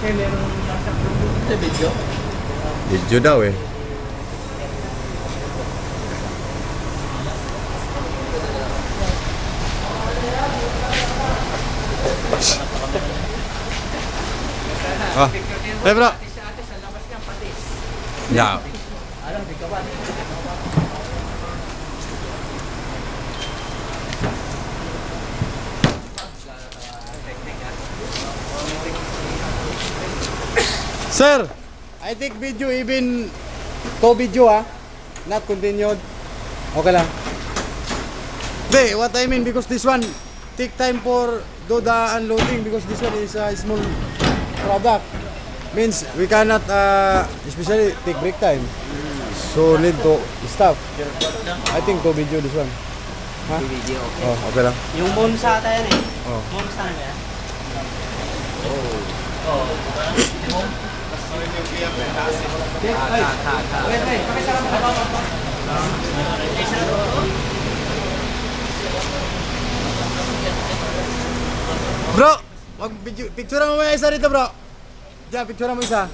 Ito video? Video daw eh. Ah, hey bro. Ya. Sir, I take video even to video not continued. Okay lang. Hey, what I mean because this one take time for do the unloading because this one is a small product. Means we cannot especially take break time. So need to stop. I think to video this one. Ha? Video, okay. Oh, okay lang. Yung Monza ata yan eh. Oh. Monza na yan? Oh. Bro, wag video, picture mo muna isa dito, bro. Diyan, picture mo isa.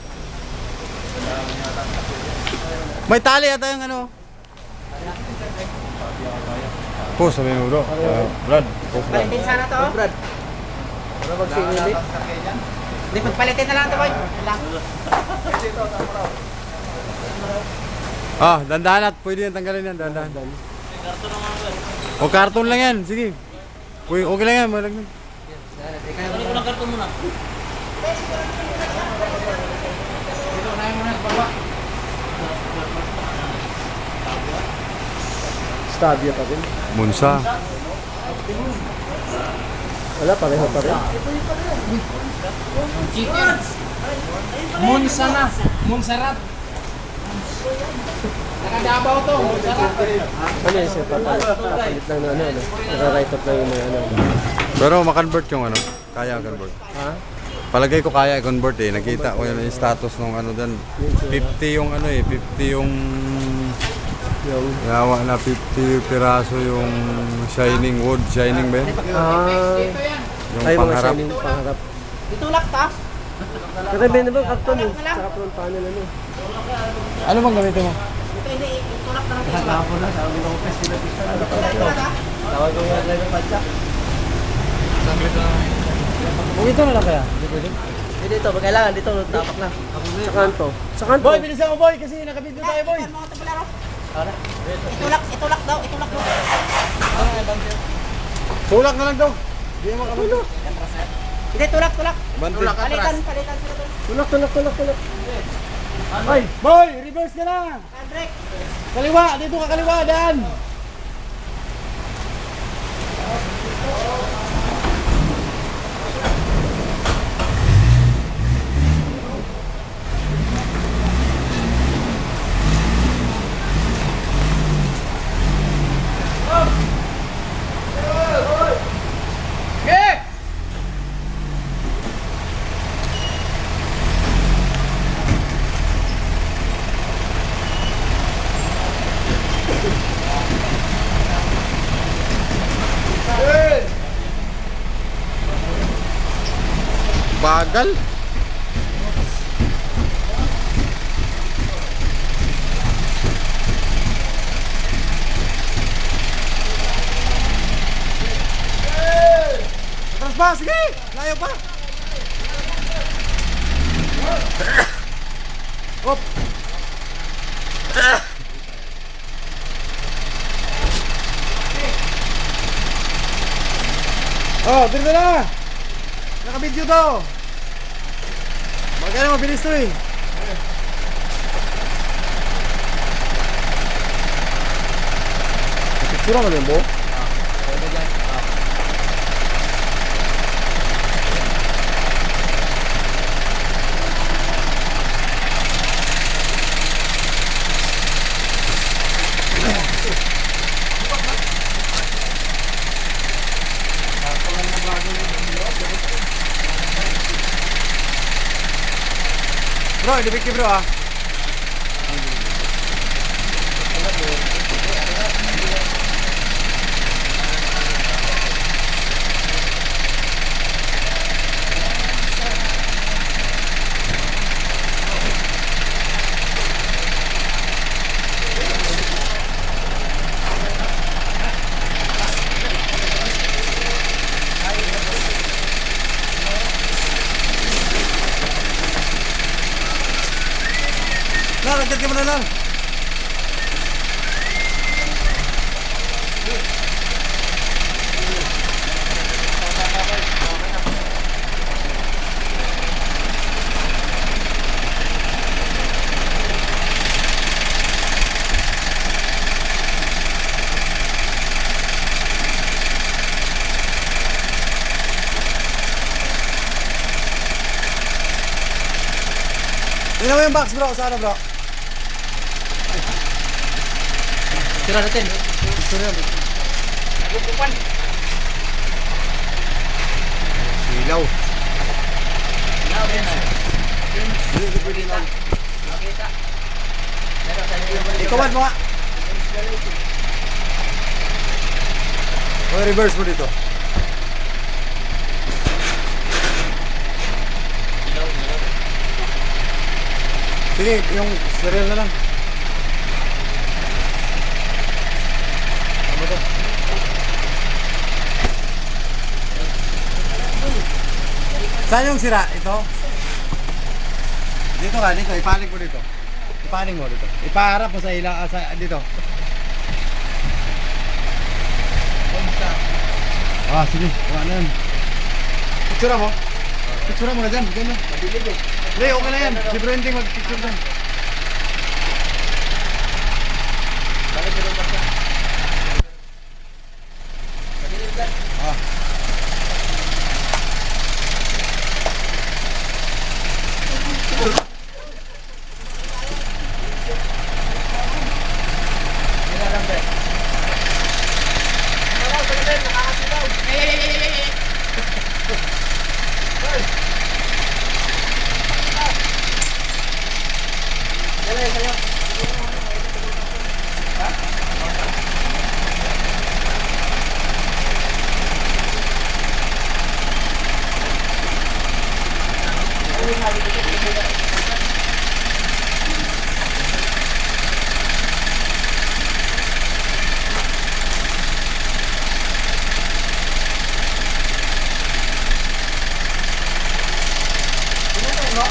May tali ata yung ano. Post sabi mo, bro. Brad, post Brad. Palitin sana to. Brad. Ano magsingili? Hindi, pagpalitin na lang to, boy. Lang. Ah, dandahan at pwede yan tanggalin yan, dandahan. O karton lang yan, sige. Uy, okay lang yan, malag yan. Ano ko lang karton muna? Stabia pa rin. Monza. Wala, pareho pa rin. Chicken. Monza na. Monserrat. Nakadabaw to. Monserrat. Ano yung siya papalit lang na ano, naka-write up lang yung mga ano. Pero makonvert yung ano, kaya convert. Ha? Palagay ko kaya i-convert eh. Nakita ko yung status ng ano doon. 50 yung ano eh, 50 yung Yung... yawa na 50 piraso yung shining wood, shining ba yun? Yung ay, mga pangharap. shining pangharap. Itulak ta. Pero may naman karton eh. Saka front panel ano. Ano bang gamitin mo? Ito hindi, itulak na natin. Kahapon na, sabi ko kasi na pista. Itulak na. Tawag ko nga driver padya. Kung ito na lang kaya, hindi pwede. Hindi dito, kailangan dito, tapak na. Sa kanto. Sa kanto. Boy, bilisan mo boy, kasi nakabidyo tayo boy. Itulak daw, itulak daw. Tulak na lang daw. Hindi mo makabidyo. Hindi, tulak. Bante. Palitan sila doon. Tulak. Ay, boy, reverse ka na. Andrek. Kaliwa, dito ka kaliwa, daan. Bagal. Atras pa, sige. Layo pa. Hop. Oh, dito na. Naka-video to. Magkano mabilis to eh. Picture mo din, Bo? Bro, dibiki bro ah. Lar, agad ka muna, Lar. Tingnan mo yung box, bro. Sana, bro. Tira natin. Gusto rin. Bukupan. Silaw. Now, then. Hindi pwede na. Makita. Meron tayo yung Ikawan mo nga. O, reverse mo dito. Sige, yung serial na lang. Ano to? Saan yung sira? Ito? Dito ka, dito. Ipaling mo dito. Ipaling mo dito. Ipaharap mo sa ila, dito. Ah, sige. Wala na yan. Picture mo? Picture mo na dyan. Dyan na. Mabilib eh. Hindi, okay na yan. Si Bro Ending mag-picture dyan. Bakit meron pa siya? Mabilib lang. Ah. Tira lang, Ben. Nakakasilaw. Dali, sayo.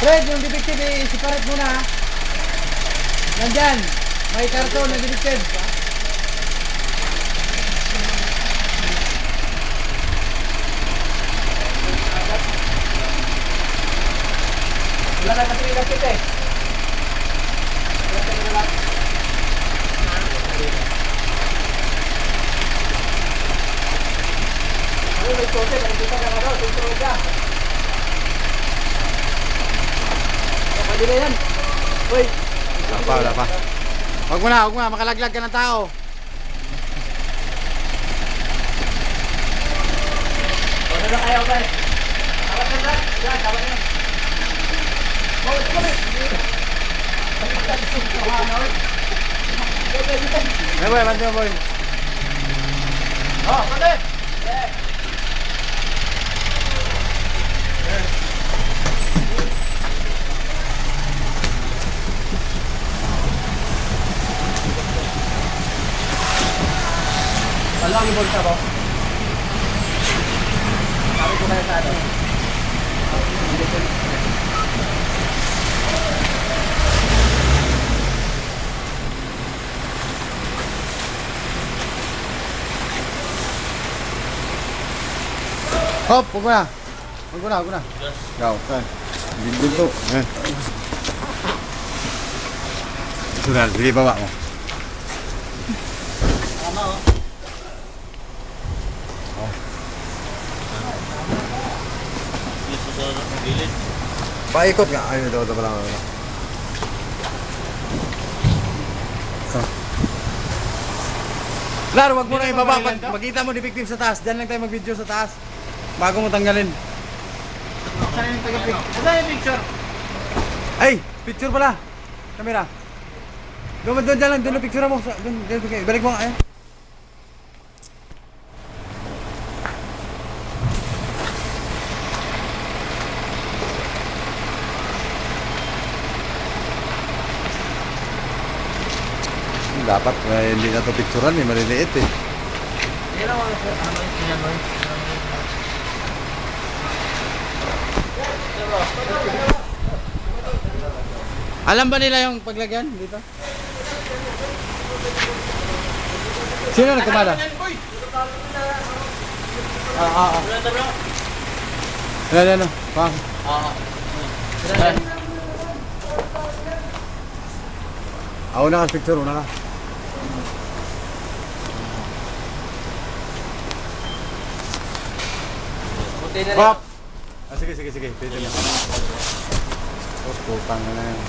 Fred, yung depicted, i-separate muna ha. Nandyan. May karton na depicted. Wala na kasi nilang kita eh. Ano may konti, nakikita ka daw, tuntulog ka. Pwede na yan. Uy. Wala pa. Huwag mo na, makalaglag ka ng tao. Ano na kayo guys? Tawad na lang. Yan, tawad na. Bawat kami. Hey boy, bantu mo boy. Oh, pwede. Walang ibon ka ba? Sabi ko kaya sa ano? Hop, huwag mo na. Huwag mo na. Ikaw, saan? Dito. Sudah, sige baba mo. Tama oh. Paikot nga. Ayun, ito pala. Laro, wag mo na ibaba. Magkita mo defective sa taas. Diyan lang tayo mag-video sa taas. Bago mo tanggalin. Saan yung taga-picture? Saan yung picture? Ay, picture pala. Kamera. Doon dyan lang. Doon na picture mo. Doon, balik mo nga. Ayan. Dapat hindi na to picturean eh, maliliit eh. Hindi lang mga ano yung sinanoy. Alam ba nila yung paglagyan dito? Sino nagkumala? Ano? Pang. Una ka, picture, una ka. Pop! Sige. Pwede na. Putang na yan.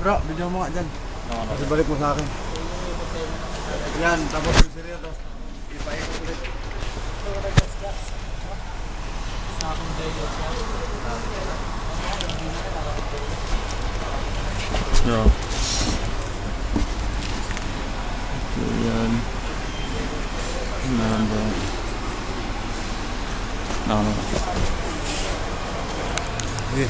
Bro, video mo nga dyan. Kasi balik mo sa akin. Yan, tapos yung siriya to. Ipaikot ulit. So, yan. Ano? Sige.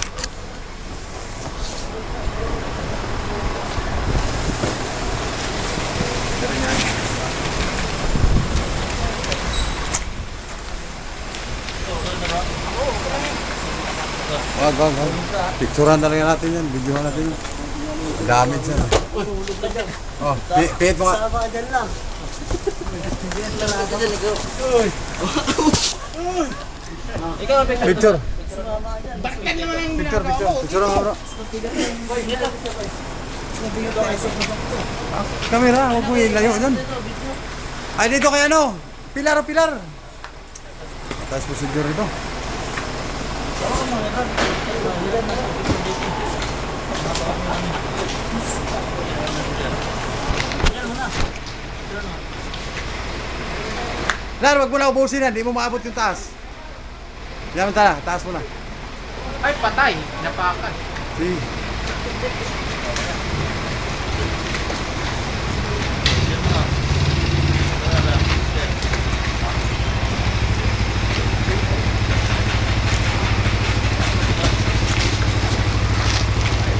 Wag. Picturean talaga natin yan. Videohan natin yan. Damage yan. Oh, pihit mo nga. Sama dyan lang. Picture. Bakit naman ang Picture nga bro. Kamera, huwag mo ilayo dyan. Ay, dito kay ano? Pilar. Taas procedure ito. Lar, wag mo na ubusin yan. Di mo maabot yung taas. Yan mo taas mo na. Ay, patay. Napakan. Sige.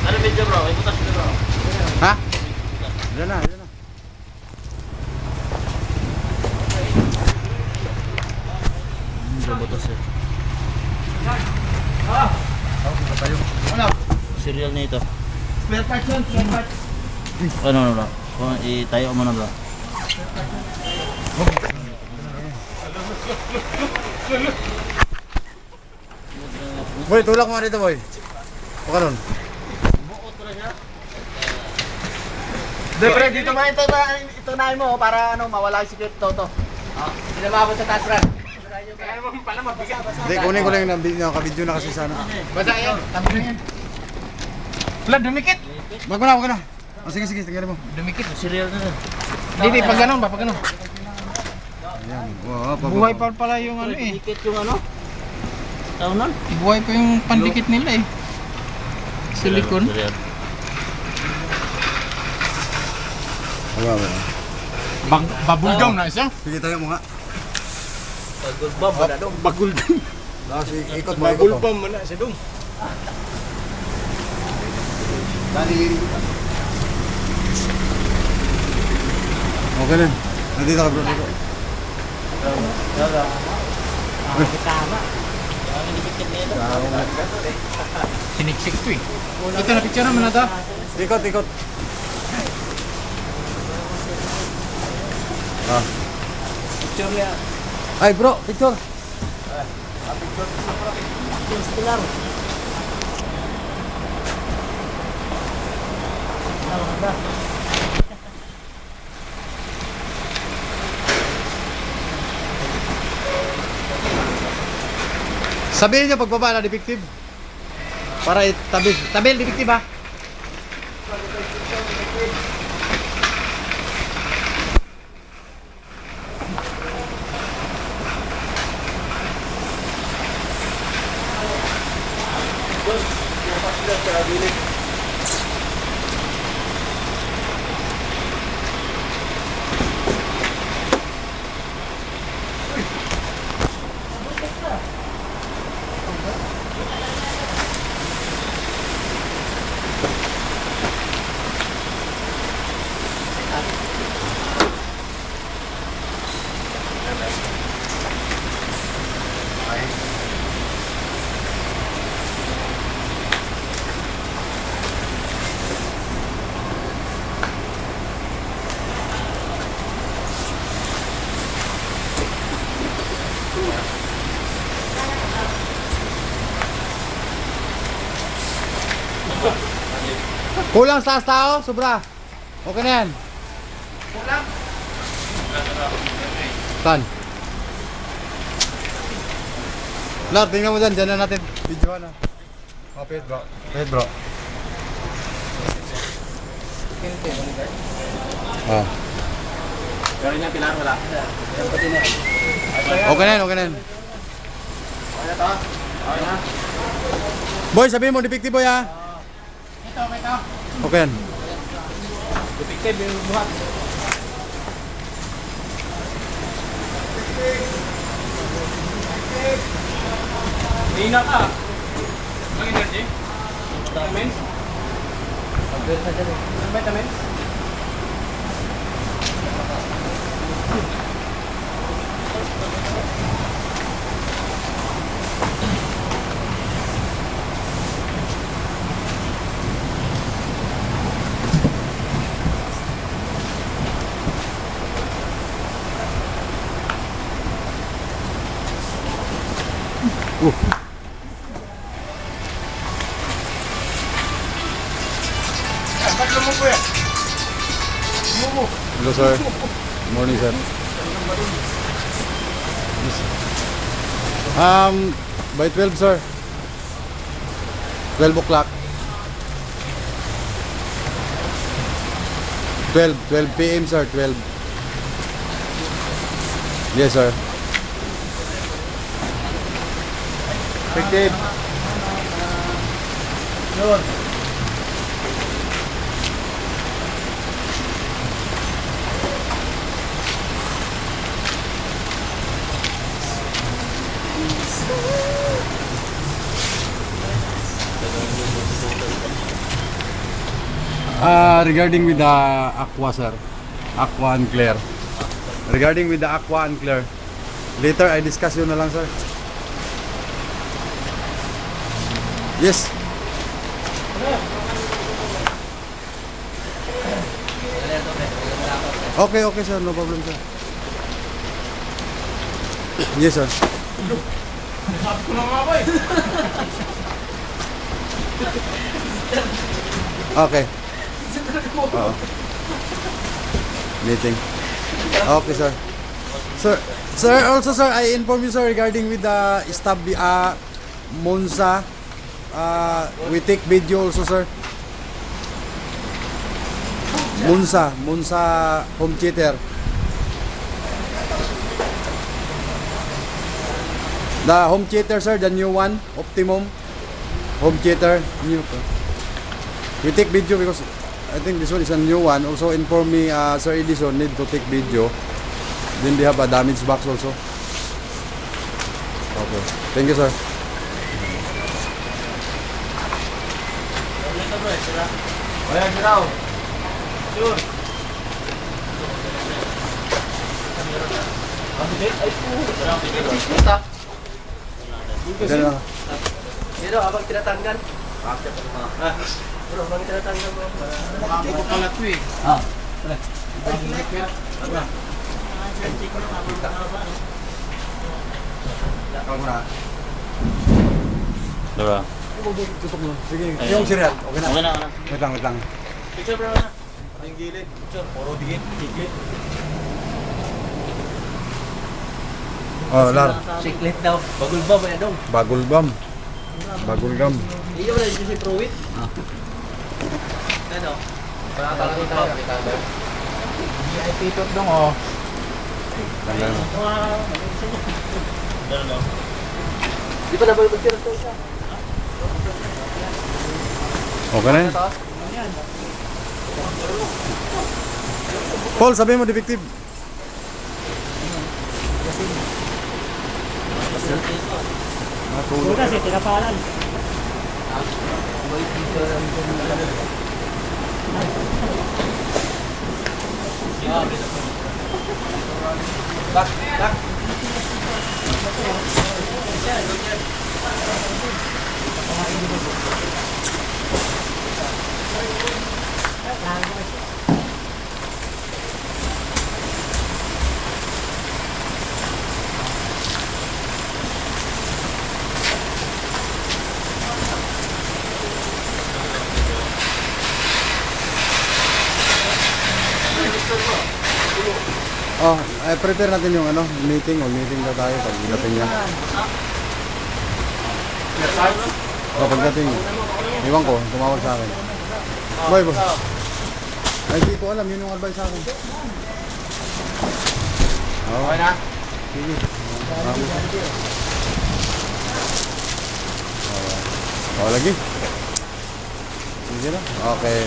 Ano video bro? Ibutas nyo bro. Ha? Diyan na. Butas eh. Serial na ito. Spare parts yun, spare parts. Ano. Kung itayo mo na bro. Boy, tulak mo nga dito boy. Huwag ka nun. Pre, dito ba ito na mo para ano mawala yung secret toto. Hindi na maabot sa taas ran. Kaya mo pala mabigat. Hindi, kunin ko lang yung nakabidyo na kasi sana. Basta yan, tabi na yan. Wala, dumikit. Wag mo na. Oh, sige, tingnan mo. Dumikit, serial na rin. Hindi, pag ganun ba, pag ganun. Ayan. Buhay pa pala yung ano eh. Dikit yung ano? Taunan? Buhay pa yung pandikit nila eh. Silicone. Wala. Babul down na isa. Sige, tayo mo nga. Bagulbam, wala dong. Bagul down. Tapos ikot mo. mo na siya dong. Okay na. Nandito ka bro. Tama. Dikit nito. Siniksik to eh. Ito na picture naman na ito. Ikot. Picture niya. Ay bro, picture. Picture lang. Sabihin niyo pagbaba na defective. Para tabil defective ha. Kulang sa tao? Sobra. Okay na yan. Kulang. Saan? Lar, tingnan mo dyan. Dyan na natin. Video na. Oh, pahit bro. Pahit bro. Ah. Pero niya pilar wala. Okay na yan, okay na yan. Okay na to. Okay na. Boy, sabihin mo, depictive boy ha. Ito, ito. Okay yan. Depictive yung buhat. Hina ka. Ang energy? Vitamins? Vitamins? Ba't lumupo yan? Lumupo. Hello sir. Morning sir. By 12 sir. 12 o'clock. 12 p.m. sir, 12. Yes sir. Effective. Yun. Regarding with the aqua sir. Aqua and clear. Regarding with the aqua and clear. Later I discuss yun na lang sir. Yes. Okay, okay sir, no problem sir. Yes sir. Sabi ko na nga ba eh. Okay. Oo. Meeting. Okay sir. Sir, also sir, I inform you sir regarding with the Monza. We take video also sir. Monza home theater. The home theater sir, the new one, Optimum home theater, new. We take video because I think this one is a new one. Also inform me, Sir Edison need to take video. Then they have a damage box also. Okay, thank you sir. Ayan, siraw. Yun. Ay, puta. Diyan lang. Pero habang tinatanggal. Bro, habang tinatanggal mo. Ako pala ito eh. Diba? Tutok mo. Sige, yung cereal. Okay na. Okay na, okay na. Wait lang. Picture bro na. Ang gilid. Picture. Puro digit. Digit. Oh, Lar. Siklet daw. Bagul ba ba yan dong? Bagulgam. Bagulgam. Hindi mo na dito si Pruitt. Ano? Pagkakalang tayo. VIP tour dong oh. Tanggal mo. Di pa na ba yung magtira to siya? Okay na yan. Paul, sabihin mo defective. Natulog. Kasi tinapalan. Back, back. Oh, prepare natin yung ano, meeting. Meeting daw tayo pag dating niya. Oh, pagdating. Iwan ko, tumawag sa akin. Boy, boy. Ay, di ko alam, yun yung advice sa akin. Oh. Okay na? Sige. Oh, lagi. Sige na. Okay.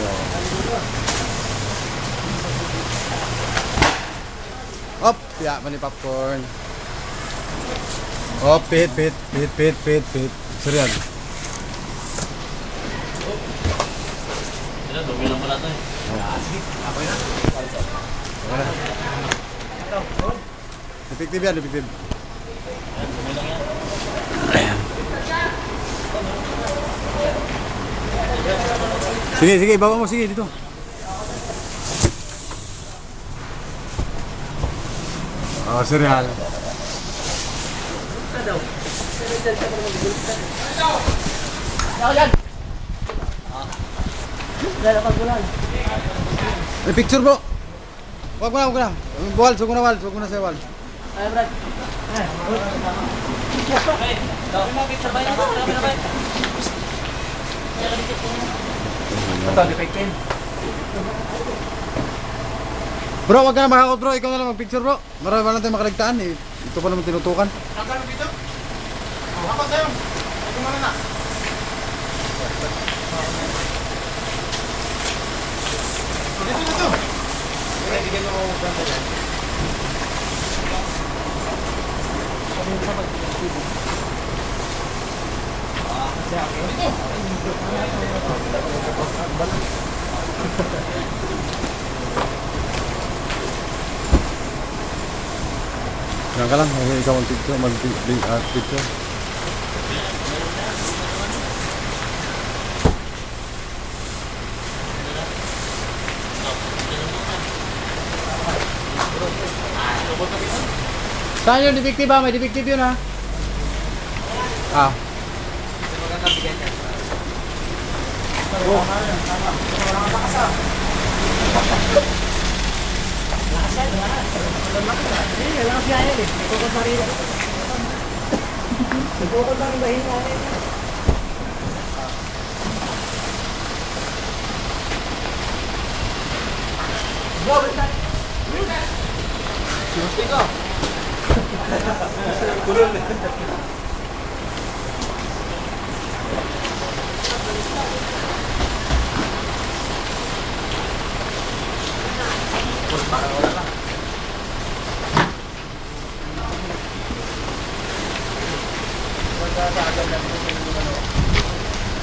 Op, ya, mani popcorn. Oh, pit. Serian. Sila, dumi lang pala ito eh. Okay na. Effective yan, effective. Ayan, dumi lang yan. Sige, baba mo, sige, dito. Oh, serial. Ako yan! Dala pagbulan. May picture, bro. Wag mo na. Wal, sug mo na sa wal. Ay, Brad. Ito, defective. Bro, wag ka na makakot, bro. Ikaw na lang mag-picture, bro. Marami na tayong makaligtaan eh. Ito pa naman tinutukan. Nakano dito? Oh, hapat tayo. Ito muna na. Dito na to. Bigyan mo ako ganda dyan. Yan ka lang, ikaw mag-picture, mag-picture. Saan yung detective ba? May detective yun ha? Ah.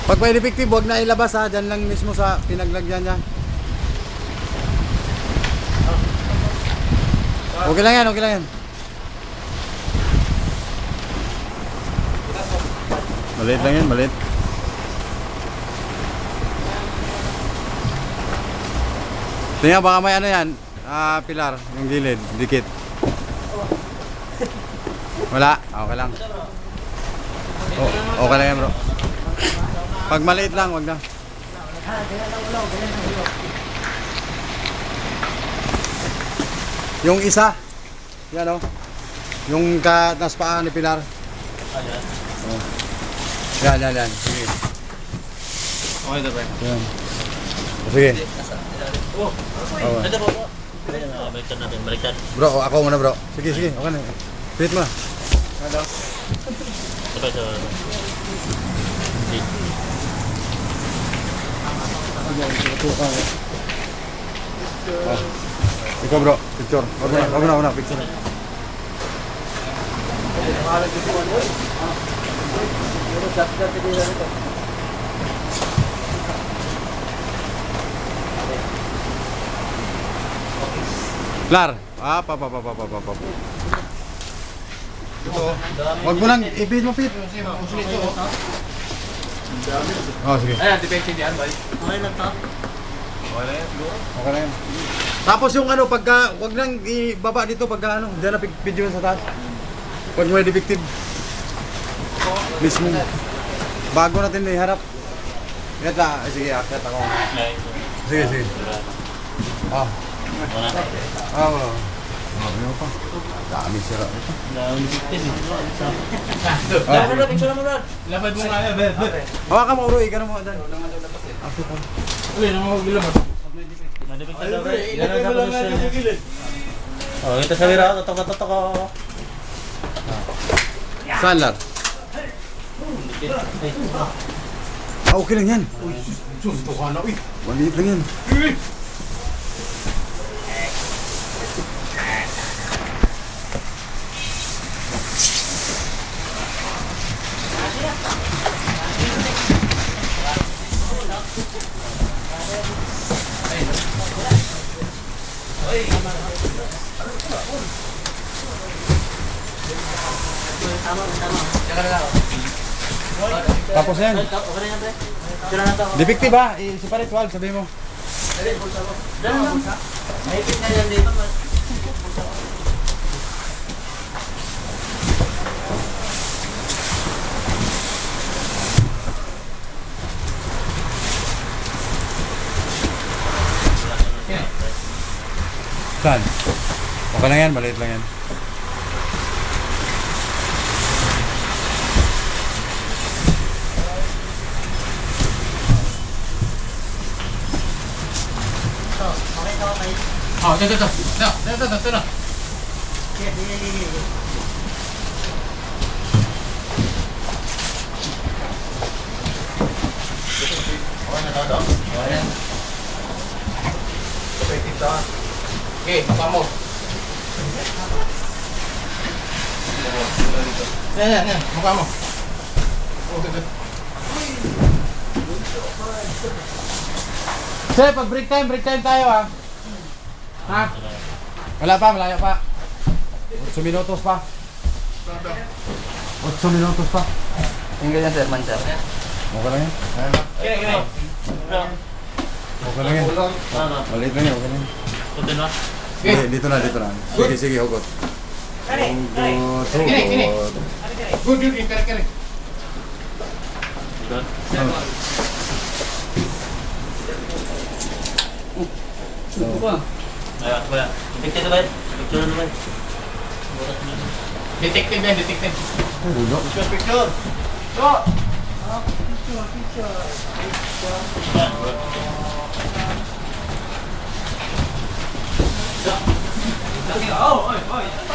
Pag may defective, huwag na ilabas ha. Diyan lang mismo sa pinaglagyan niya. Okay lang yan. Maliit lang yan, maliit. Tingnan, baka may ano yan. Pilar, yung gilid, dikit. Wala, okay lang. Okay lang yan, bro. Pag maliit lang, wag na. Yung isa, yan o. Yung nasa paa ni Pilar. Oh. Yan. Sige. Okay na ba? Yan. Sige. Oh, Oh. ito po. Baliktad natin, baliktad. Bro, ako muna bro. Sige. Okay na. Pilit mo na. Ito. Oh. Ikaw bro, picture. Wag mo na, picture. Lar. Pa. Ito. Wag mo nang ibig mo fit. Oh, sige. Ayan, defective yan, boy. Okay lang to. Okay na yan. Tapos yung ano, pagka, wag nang ibaba dito pagka ano, diyan na video sa taas. Pag may defective. Mismo. Bago natin iharap. Sige, akit ako. Sige. Ah. Wala. Ah, Ano pa? Dami sira ito. Dami sitin eh. Picture mo, Brad. Lapad mo nga yan, bet. Hawakan mo, Uroy. Ganun mo, Dan. After pa. Uy, nang magbilaman. Madipik ka daw, Brad. Yan ang dapat siya. Oh, ito sa wira, totok ako. Saan, Lar? Okay lang yan. Maliit lang yan. Tapos na yan. Okay na yan, pre. Tira na to. Defective ha? I-separate wall, sabihin mo. Diyan lang. Mahipit na yan dito. Saan? Okay lang yan, maliit lang yan. Oh, ito. Ito. Okay na daw. Ayan. Okay, mukha mo. Yan. Mukha mo. Sir, pag break time tayo ha. Ha? Wala pa, malayo pa. 8 minutos pa. 8 minutos pa. Yung ganyan, sir, man, sir. Okay lang yan. Kaya. Okay lang yan. Maliit lang yan, okay lang yan. Ito na. Hindi, dito na. Sige, hugot. Hugot. Good. Kere. Good. Wala. Detective ba? Picture naman. Detective yan, detective. Ulo. Picture.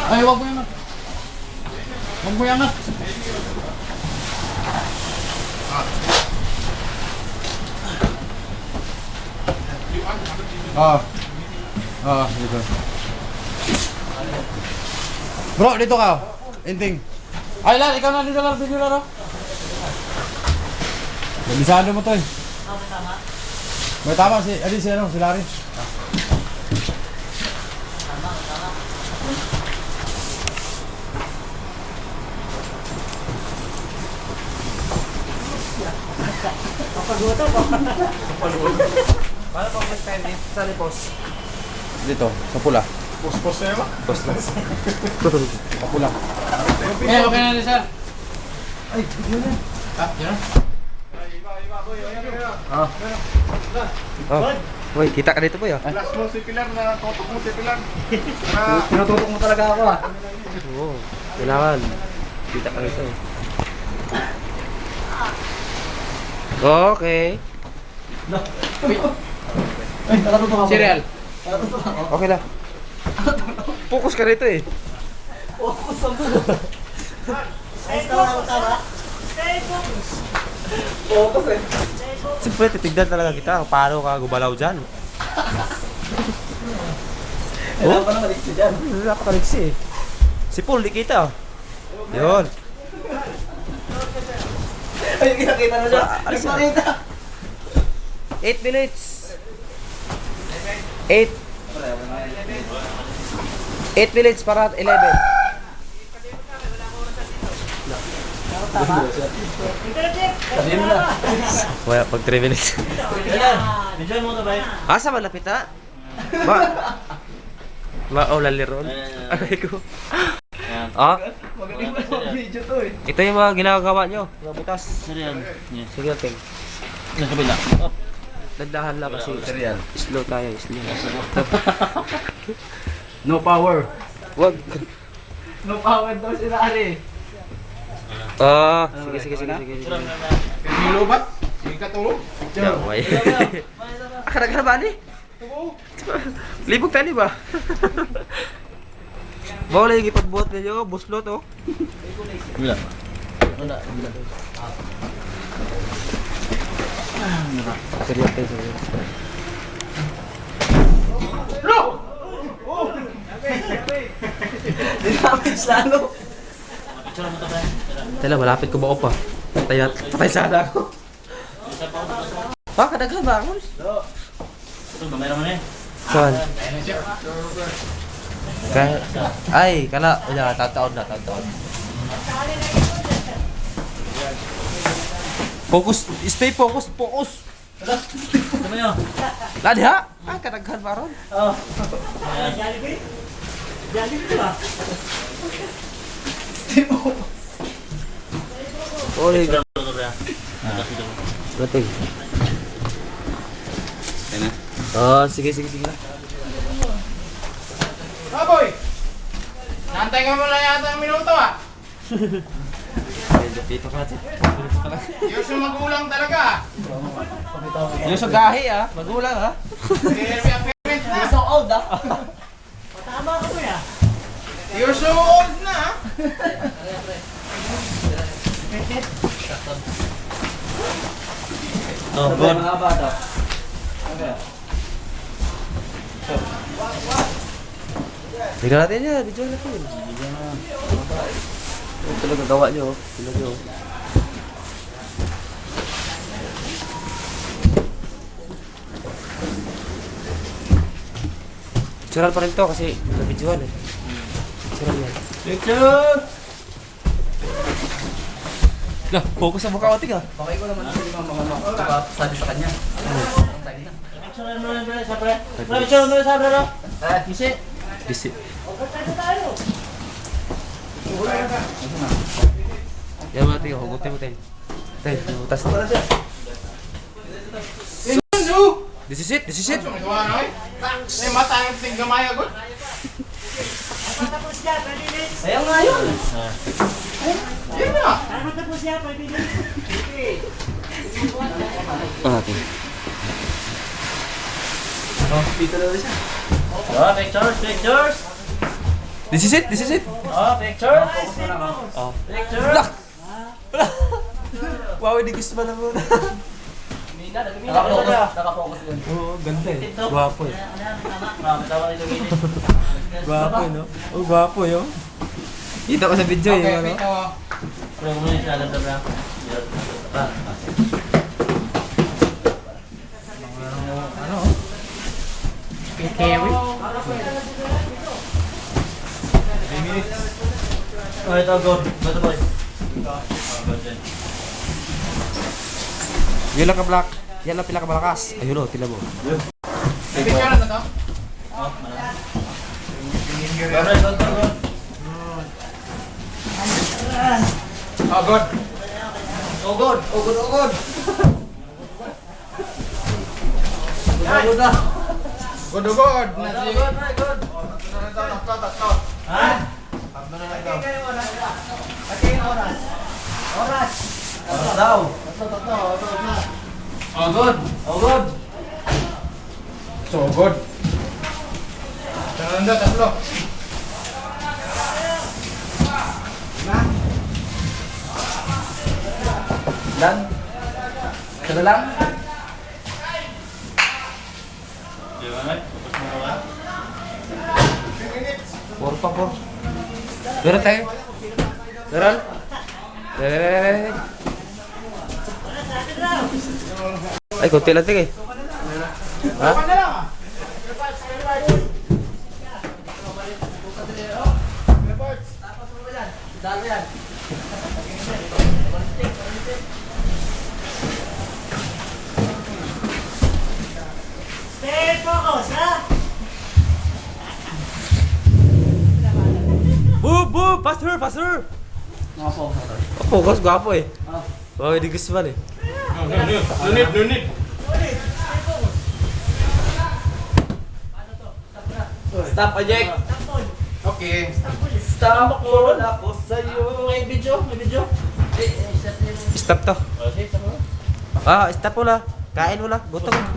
Ay, wag mo yangat. Wag mo yangat. Dito. Bro, dito ka. Inting. Ay, Lar, ikaw na dito, Lar. Video, Lar. Bisado mo to eh. May tama si, si Larry. Paano pag mag-time din? Saan yung post? Dito, sa pula. Post na yun. Sa pula. Okay na, sir. Ay, video na. Yan. Uy, kita ka dito po yun. Last mo si Pilar na totok mo si Pilar. Tinututok mo talaga ako, ah. Oo, kailangan. Kita ka dito eh. Okay. Ay, nakatutok ako. Cereal. Nakatutok ako. Okay lang. Focus ka rito eh. Focus ako. Ayos na ako, tama? Focus eh. Siyempre, titignan talaga kita kung paano ka gumalaw dyan. Kailangan pa na maligsi dyan. Napakaliksi eh. Si Paul, di kita. Yun. Ay, kinakita na siya. Alis na. Nagpakita. 8 minutes. 8 minutes para 11. Sabihin mo na. Wala, pag 3 minutes. Diyan mo na ba? Asa malapit na? Oh, laliron. Aray ko. Ah, Magaling pa yung video to eh. ito yung mga ginagawa nyo. Mga butas. Serial. Yes. Sige, ting. Nasa kabila. Oh. Nagdahan lang kasi. Serial. Slow tayo, slow. No power. Wag. Napawad daw sila Ari. Sige. Nilubat? Hindi ka tulog? Jaway. Akara ba ni? Libog tani ba? Boleh lagi pagbuhat niyo, buslot oh. Bila. Serius tayo. Dinamage lalo. Picture mo to ba? Tala, malapit ko ba pa? Patay sana ako. Kadaghan ba ako? Ito kamera mo na eh. Saan? Ay, kana, taon na. Focus, stay focus. Ano yun? Ladi ha? Kadaghan ba ron? Oh. Oleh, Picture mo to ba? berarti. Yan na. Sige. Boy! Nantay ka mo lang yata ang minuto Dito ka natin. Yung magulang talaga Yung sa gahi magulang You're so old You're so old na Oh, good. Mahaba daw. Tingnan natin yan, video natin. Ito lang gagawa nyo. Tingnan nyo. Picturean pa rin to kasi na-videoan eh. Picturean yan. Picture! Lah, focus sa mukha ko tiga. Okay ko naman si Mama sabi sa kanya. Picture mo na ba sa pre? Picture mo sa pre. Isi. Bisi. Yan mga tiga, hugutin mo tayo. Tayo, butas na. This is it. May mata ang tinggamay agad Ayaw nga yun. Yan na Okay. Oh, dito na siya. Oh, pictures. This is it. Oh, picture. Oh. Picture. Wow, hindi gusto ba na muna? Nakapokus yun. Oo, ganda eh. Gwapo eh. Tama ito gini. Gwapo eh, no? Oh, gwapo eh, oh. Kita ko sa video eh, ano? Pero kung may sinalam sa pre. Ano? Carry? Oh, ito good. Good boy. Good din. Yun lang ka-black. Yan lang pinakamalakas. Ayun o, tila mo. Picture na to Oh, malaki. Good. Oh good Ugod. Good na si Good. Ha? Oras. Ano daw? Oh good So good Tatlo Dan. Ito na lang. Di ba, Mike? Tapos mo ba? Por. Meron tayo? Meron? Ay, konti lang tingin. Ha? Stay focus, ha? Boom! Faster! Focus, gwapo eh. Wow, hindi gusto ba eh. No need Stop, Ajek. Okay Okay. Stop all ako sa'yo. May video, may video. Stop to. Okay, stop mo. Ah, stop mo la. Kain mo la. Gutom.